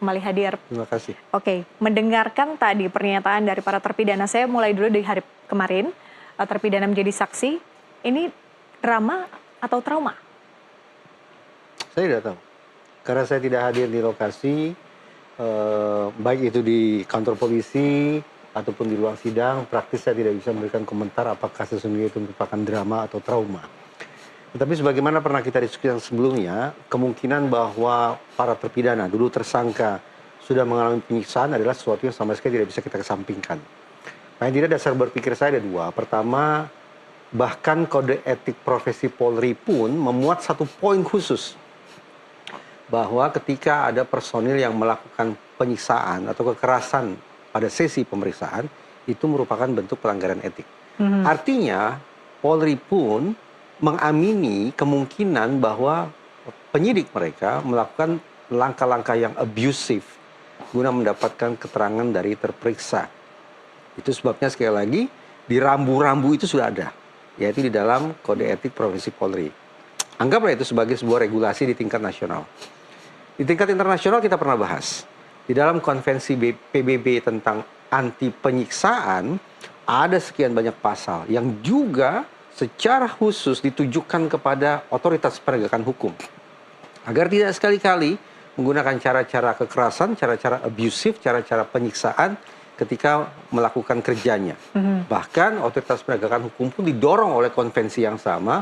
kembali hadir. Terima kasih. Oke, mendengarkan tadi pernyataan dari para terpidana, saya mulai dulu dari hari kemarin, terpidana menjadi saksi, ini drama atau trauma? Saya tidak tahu. Karena saya tidak hadir di lokasi, baik itu di kantor polisi ataupun di ruang sidang, praktis saya tidak bisa memberikan komentar apakah sesungguhnya itu merupakan drama atau trauma. Tetapi sebagaimana pernah kita diskusikan sebelumnya, kemungkinan bahwa para terpidana, dulu tersangka, sudah mengalami penyiksaan adalah sesuatu yang sama sekali tidak bisa kita kesampingkan. Paling tidak dasar berpikir saya ada dua. Pertama, bahkan kode etik profesi Polri pun memuat satu poin khusus. Bahwa ketika ada personil yang melakukan penyiksaan atau kekerasan pada sesi pemeriksaan, itu merupakan bentuk pelanggaran etik. Artinya, Polri pun mengamini kemungkinan bahwa penyidik mereka melakukan langkah-langkah yang abusif guna mendapatkan keterangan dari terperiksa. Itu sebabnya sekali lagi di rambu-rambu itu sudah ada, yaitu di dalam kode etik profesi Polri. Anggaplah itu sebagai sebuah regulasi di tingkat nasional. Di tingkat internasional kita pernah bahas. Di dalam konvensi PBB tentang anti penyiksaan ada sekian banyak pasal yang juga secara khusus ditujukan kepada otoritas penegakan hukum. Agar tidak sekali-kali menggunakan cara-cara kekerasan, cara-cara abusif, cara-cara penyiksaan ketika melakukan kerjanya. Bahkan otoritas penegakan hukum pun didorong oleh konvensi yang sama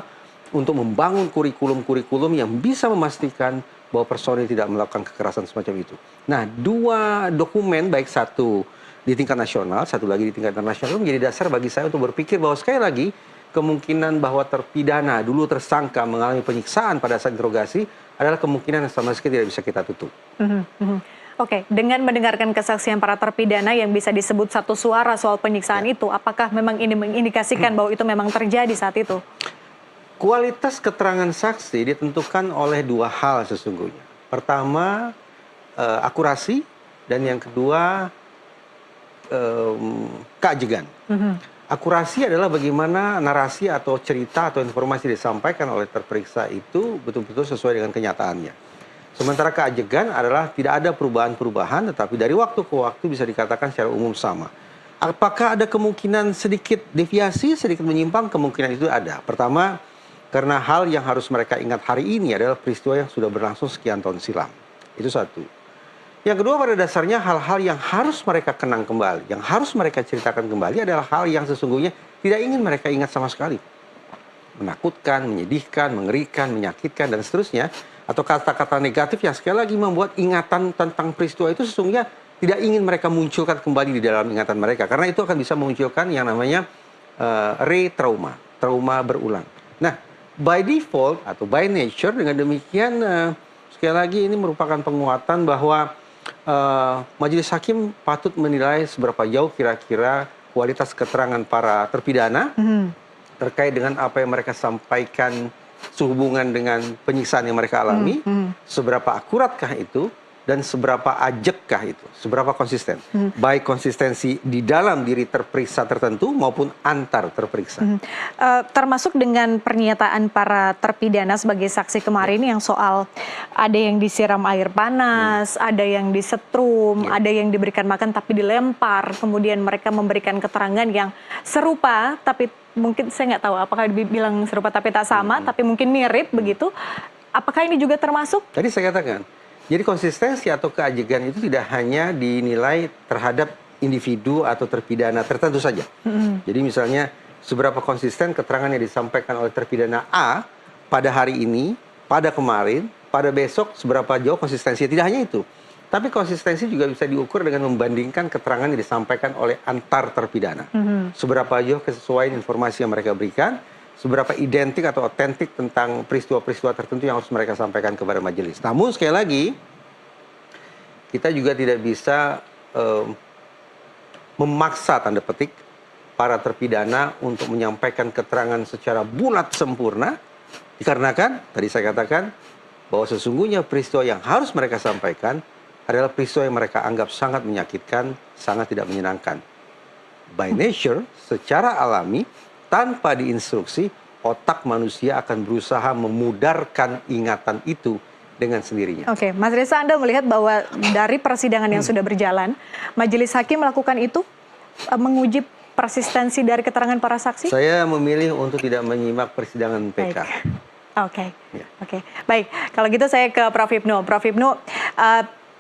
untuk membangun kurikulum-kurikulum yang bisa memastikan bahwa personil tidak melakukan kekerasan semacam itu. Nah, dua dokumen, baik satu di tingkat nasional, satu lagi di tingkat internasional, menjadi dasar bagi saya untuk berpikir bahwa sekali lagi, kemungkinan bahwa terpidana, dulu tersangka mengalami penyiksaan pada saat interogasi, adalah kemungkinan yang sama sekali tidak bisa kita tutup. Oke, dengan mendengarkan kesaksian para terpidana yang bisa disebut satu suara soal penyiksaan itu, apakah memang ini mengindikasikan bahwa itu memang terjadi saat itu? Kualitas keterangan saksi ditentukan oleh dua hal sesungguhnya. Pertama, akurasi, dan yang kedua, keajegan. Akurasi adalah bagaimana narasi atau cerita atau informasi disampaikan oleh terperiksa itu betul-betul sesuai dengan kenyataannya. Sementara keajegan adalah tidak ada perubahan-perubahan, tetapi dari waktu ke waktu bisa dikatakan secara umum sama. Apakah ada kemungkinan sedikit deviasi, sedikit menyimpang? Kemungkinan itu ada. Pertama, karena hal yang harus mereka ingat hari ini adalah peristiwa yang sudah berlangsung sekian tahun silam. Itu satu. Yang kedua, pada dasarnya hal-hal yang harus mereka kenang kembali, yang harus mereka ceritakan kembali adalah hal yang sesungguhnya tidak ingin mereka ingat sama sekali. Menakutkan, menyedihkan, mengerikan, menyakitkan, dan seterusnya. Atau kata-kata negatif yang sekali lagi membuat ingatan tentang peristiwa itu sesungguhnya tidak ingin mereka munculkan kembali di dalam ingatan mereka. Karena itu akan bisa memunculkan yang namanya re-trauma, trauma berulang. Nah, by default atau by nature, dengan demikian sekali lagi ini merupakan penguatan bahwa majelis hakim patut menilai seberapa jauh kira-kira kualitas keterangan para terpidana terkait dengan apa yang mereka sampaikan sehubungan dengan penyiksaan yang mereka alami, seberapa akuratkah itu, dan seberapa ajekkah itu, seberapa konsisten. Baik konsistensi di dalam diri terperiksa tertentu maupun antar terperiksa. Termasuk dengan pernyataan para terpidana sebagai saksi kemarin yang soal ada yang disiram air panas, ada yang disetrum, ada yang diberikan makan tapi dilempar, kemudian mereka memberikan keterangan yang serupa tapi mungkin saya nggak tahu apakah dibilang serupa tapi tak sama, tapi mungkin mirip begitu. Apakah ini juga termasuk? Tadi saya katakan, jadi konsistensi atau keajegan itu tidak hanya dinilai terhadap individu atau terpidana tertentu saja. Jadi misalnya seberapa konsisten keterangan yang disampaikan oleh terpidana A pada hari ini, pada kemarin, pada besok, seberapa jauh konsistensinya. Tidak hanya itu, tapi konsistensi juga bisa diukur dengan membandingkan keterangan yang disampaikan oleh antar terpidana. Seberapa jauh kesesuaian informasi yang mereka berikan, seberapa identik atau otentik tentang peristiwa-peristiwa tertentu yang harus mereka sampaikan kepada majelis. Namun sekali lagi, kita juga tidak bisa memaksa tanda petik para terpidana untuk menyampaikan keterangan secara bulat sempurna, dikarenakan tadi saya katakan bahwa sesungguhnya peristiwa yang harus mereka sampaikan adalah peristiwa yang mereka anggap sangat menyakitkan, sangat tidak menyenangkan. By nature, secara alami, tanpa diinstruksi, otak manusia akan berusaha memudarkan ingatan itu dengan sendirinya. Oke, Mas Reza, Anda melihat bahwa dari persidangan yang sudah berjalan, majelis hakim melakukan itu, menguji persistensi dari keterangan para saksi? Saya memilih untuk tidak menyimak persidangan PK. Baik. Oke, Ya. oke, baik. Kalau gitu saya ke Prof. Hipnu. Prof. Hipnu,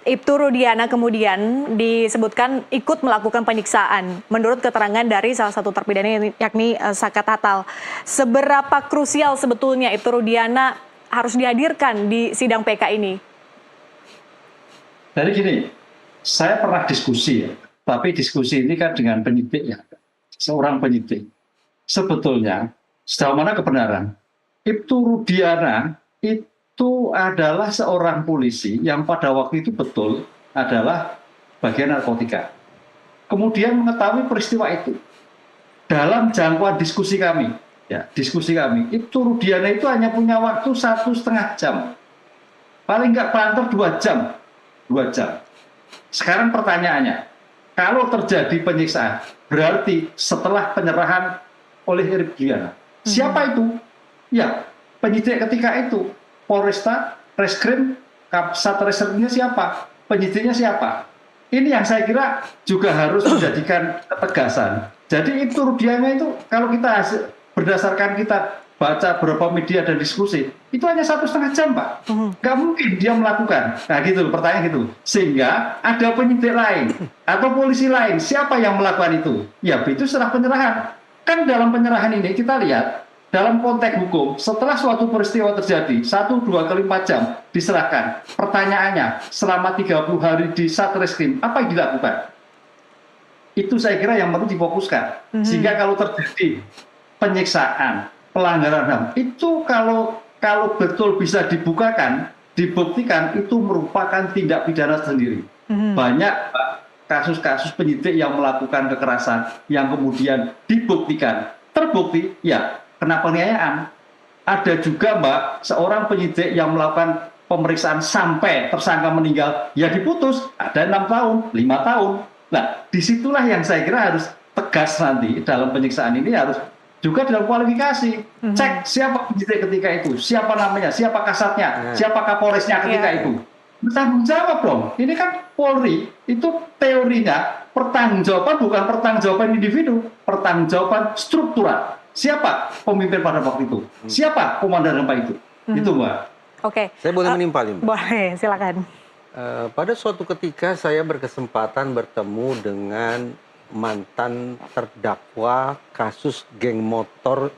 Ibtu Rudiana kemudian disebutkan ikut melakukan penyiksaan menurut keterangan dari salah satu terpidana yakni Saka Tatal. Seberapa krusial sebetulnya Ibtu Rudiana harus dihadirkan di sidang PK ini? Jadi gini, saya pernah diskusi ya, tapi diskusi ini kan dengan penyidik ya, seorang penyidik. Sebetulnya, sejauh mana kebenaran? Ibtu Rudiana itu adalah seorang polisi yang pada waktu itu betul adalah bagian narkotika. Kemudian mengetahui peristiwa itu. Dalam jangkauan diskusi kami, Ibtu Rudiana itu hanya punya waktu 1,5 jam. Paling nggak banter 2 jam. 2 jam. Sekarang pertanyaannya, kalau terjadi penyiksaan, berarti setelah penyerahan oleh Rudiana, siapa itu? Ya, penyidik ketika itu, Polresta, Reskrim, Satreskrimnya siapa? Penyidiknya siapa? Ini yang saya kira juga harus menjadikan ketegasan. Jadi itu Rudiana itu, kalau kita berdasarkan kita baca beberapa media dan diskusi, itu hanya 1,5 jam, Pak. Nggak mungkin dia melakukan. Nah gitu, pertanyaan gitu. Sehingga ada penyidik lain atau polisi lain, siapa yang melakukan itu? Ya itu setelah penyerahan. Kan dalam penyerahan ini kita lihat, dalam konteks hukum, setelah suatu peristiwa terjadi, 1, 2 kali 4 jam diserahkan. Pertanyaannya, selama 30 hari di Satreskrim, apa yang dilakukan? Itu saya kira yang perlu difokuskan. Sehingga kalau terjadi penyiksaan, pelanggaran HAM, itu kalau betul bisa dibukakan, dibuktikan, itu merupakan tindak pidana sendiri. Banyak kasus-kasus penyidik yang melakukan kekerasan, yang kemudian dibuktikan, terbukti, ya kena penganiayaan. Ada juga Mbak, seorang penyidik yang melakukan pemeriksaan sampai tersangka meninggal, ya diputus, ada 6 tahun, 5 tahun. Nah, disitulah yang saya kira harus tegas nanti dalam penyiksaan ini, harus juga dalam kualifikasi. Cek siapa penyidik ketika itu, siapa namanya, siapa kasatnya, siapa kapolresnya ketika itu. Bertanggung jawab dong. Ini kan Polri, itu teorinya pertanggungjawaban bukan pertanggungjawaban individu, pertanggungjawaban struktural. Siapa pemimpin pada waktu itu? Siapa komandan gempa itu? Itu Mbak. Oke. Saya boleh menimpal, Mbak? Boleh, silakan. Pada suatu ketika saya berkesempatan bertemu dengan mantan terdakwa kasus geng motor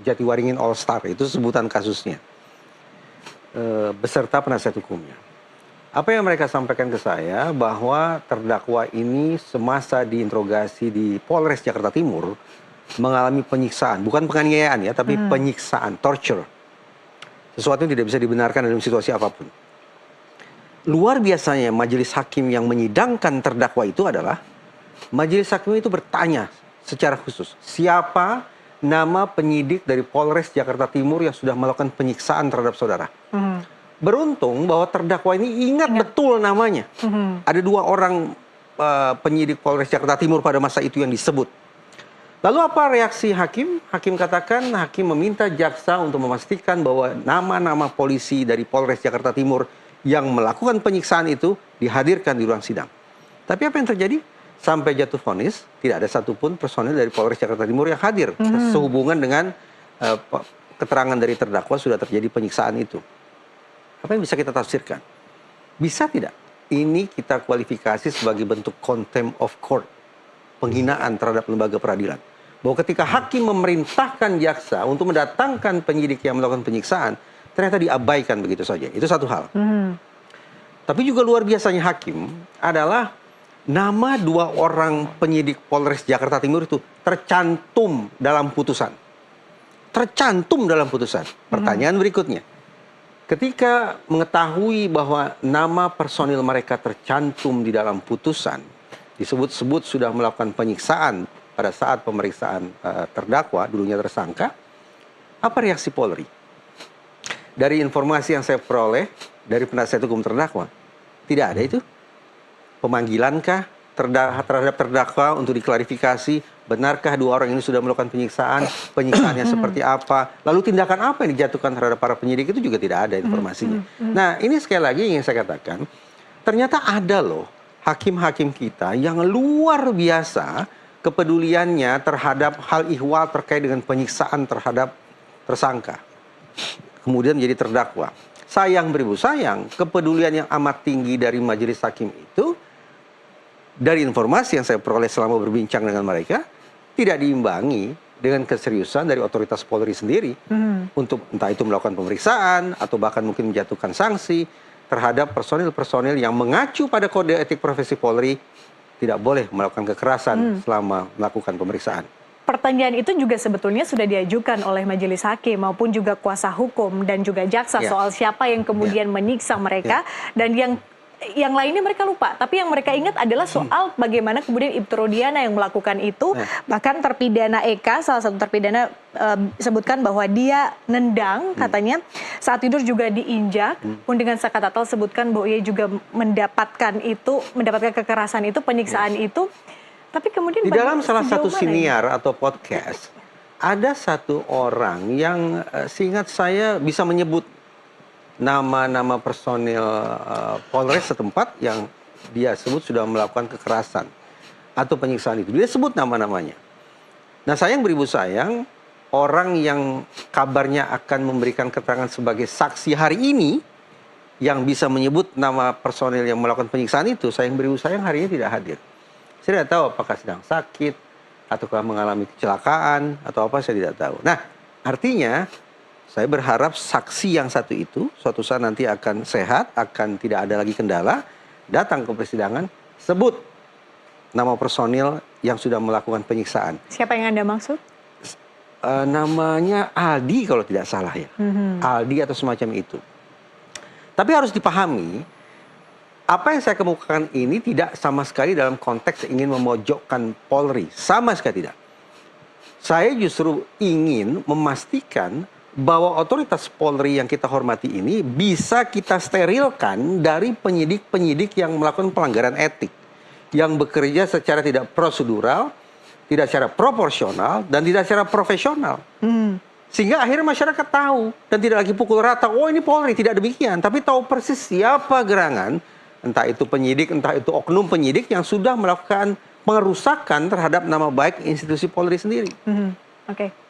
Jatiwaringin All Star, itu sebutan kasusnya, beserta penasihat hukumnya. Apa yang mereka sampaikan ke saya bahwa terdakwa ini semasa diinterogasi di Polres Jakarta Timur mengalami penyiksaan, bukan penganiayaan ya, tapi penyiksaan, torture. Sesuatu yang tidak bisa dibenarkan dalam situasi apapun. Luar biasanya majelis hakim yang menyidangkan terdakwa itu adalah majelis hakim itu bertanya secara khusus, siapa nama penyidik dari Polres Jakarta Timur yang sudah melakukan penyiksaan terhadap saudara. Beruntung bahwa terdakwa ini ingat betul namanya. Ada 2 orang penyidik Polres Jakarta Timur pada masa itu yang disebut. Lalu apa reaksi hakim? Hakim katakan, hakim meminta jaksa untuk memastikan bahwa nama-nama polisi dari Polres Jakarta Timur yang melakukan penyiksaan itu dihadirkan di ruang sidang. Tapi apa yang terjadi? Sampai jatuh vonis, tidak ada satupun personil dari Polres Jakarta Timur yang hadir sehubungan dengan keterangan dari terdakwa sudah terjadi penyiksaan itu. Apa yang bisa kita tafsirkan? Bisa tidak? Ini kita kualifikasi sebagai bentuk contempt of court, penghinaan terhadap lembaga peradilan. Bahwa ketika hakim memerintahkan jaksa untuk mendatangkan penyidik yang melakukan penyiksaan, ternyata diabaikan begitu saja. Itu satu hal. Tapi juga luar biasanya hakim adalah nama 2 orang penyidik Polres Jakarta Timur itu tercantum dalam putusan. Tercantum dalam putusan. Pertanyaan berikutnya. Ketika mengetahui bahwa nama personil mereka tercantum di dalam putusan, disebut-sebut sudah melakukan penyiksaan pada saat pemeriksaan terdakwa, dulunya tersangka, apa reaksi Polri? Dari informasi yang saya peroleh dari penasihat hukum terdakwa, tidak ada itu. Pemanggilankah terhadap terdakwa untuk diklarifikasi, benarkah dua orang ini sudah melakukan penyiksaan, penyiksaannya seperti apa, lalu tindakan apa yang dijatuhkan terhadap para penyidik itu juga tidak ada informasinya. Nah, ini sekali lagi ingin saya katakan, ternyata ada loh hakim-hakim kita yang luar biasa kepeduliannya terhadap hal ihwal terkait dengan penyiksaan terhadap tersangka, kemudian menjadi terdakwa. Sayang beribu sayang, kepedulian yang amat tinggi dari majelis hakim itu, dari informasi yang saya peroleh selama berbincang dengan mereka, tidak diimbangi dengan keseriusan dari otoritas Polri sendiri untuk entah itu melakukan pemeriksaan atau bahkan mungkin menjatuhkan sanksi terhadap personil-personil yang mengacu pada kode etik profesi Polri tidak boleh melakukan kekerasan selama melakukan pemeriksaan. Pertanyaan itu juga sebetulnya sudah diajukan oleh majelis hakim maupun juga kuasa hukum dan juga jaksa soal siapa yang kemudian menyiksa mereka dan yang lainnya mereka lupa, tapi yang mereka ingat adalah soal bagaimana kemudian Ibtu Rudiana yang melakukan itu. Bahkan terpidana Eka, salah satu terpidana, sebutkan bahwa dia nendang, katanya saat tidur juga diinjak, pun dengan Sakatatal sebutkan bahwa ia juga mendapatkan kekerasan itu, penyiksaan itu. Tapi kemudian di dalam salah satu siniar atau podcast ada satu orang yang seingat saya bisa menyebut nama-nama personil Polres setempat yang dia sebut sudah melakukan kekerasan atau penyiksaan itu. Dia sebut nama-namanya. Nah, sayang beribu sayang, orang yang kabarnya akan memberikan keterangan sebagai saksi hari ini yang bisa menyebut nama personil yang melakukan penyiksaan itu, sayang beribu sayang hari ini tidak hadir. Saya tidak tahu apakah sedang sakit ataukah mengalami kecelakaan atau apa, saya tidak tahu. Nah, artinya saya berharap saksi yang satu itu suatu saat nanti akan sehat, akan tidak ada lagi kendala, datang ke persidangan, sebut nama personil yang sudah melakukan penyiksaan. Siapa yang Anda maksud? Namanya Aldi kalau tidak salah ya. Aldi atau semacam itu. Tapi harus dipahami, apa yang saya kemukakan ini tidak sama sekali dalam konteks ingin memojokkan Polri. Sama sekali tidak. Saya justru ingin memastikan bahwa otoritas Polri yang kita hormati ini bisa kita sterilkan dari penyidik-penyidik yang melakukan pelanggaran etik, yang bekerja secara tidak prosedural, tidak secara proporsional, dan tidak secara profesional. Sehingga akhirnya masyarakat tahu dan tidak lagi pukul rata, oh ini Polri, tidak demikian. Tapi tahu persis siapa gerangan, entah itu penyidik, entah itu oknum penyidik yang sudah melakukan pengerusakan terhadap nama baik institusi Polri sendiri. Oke.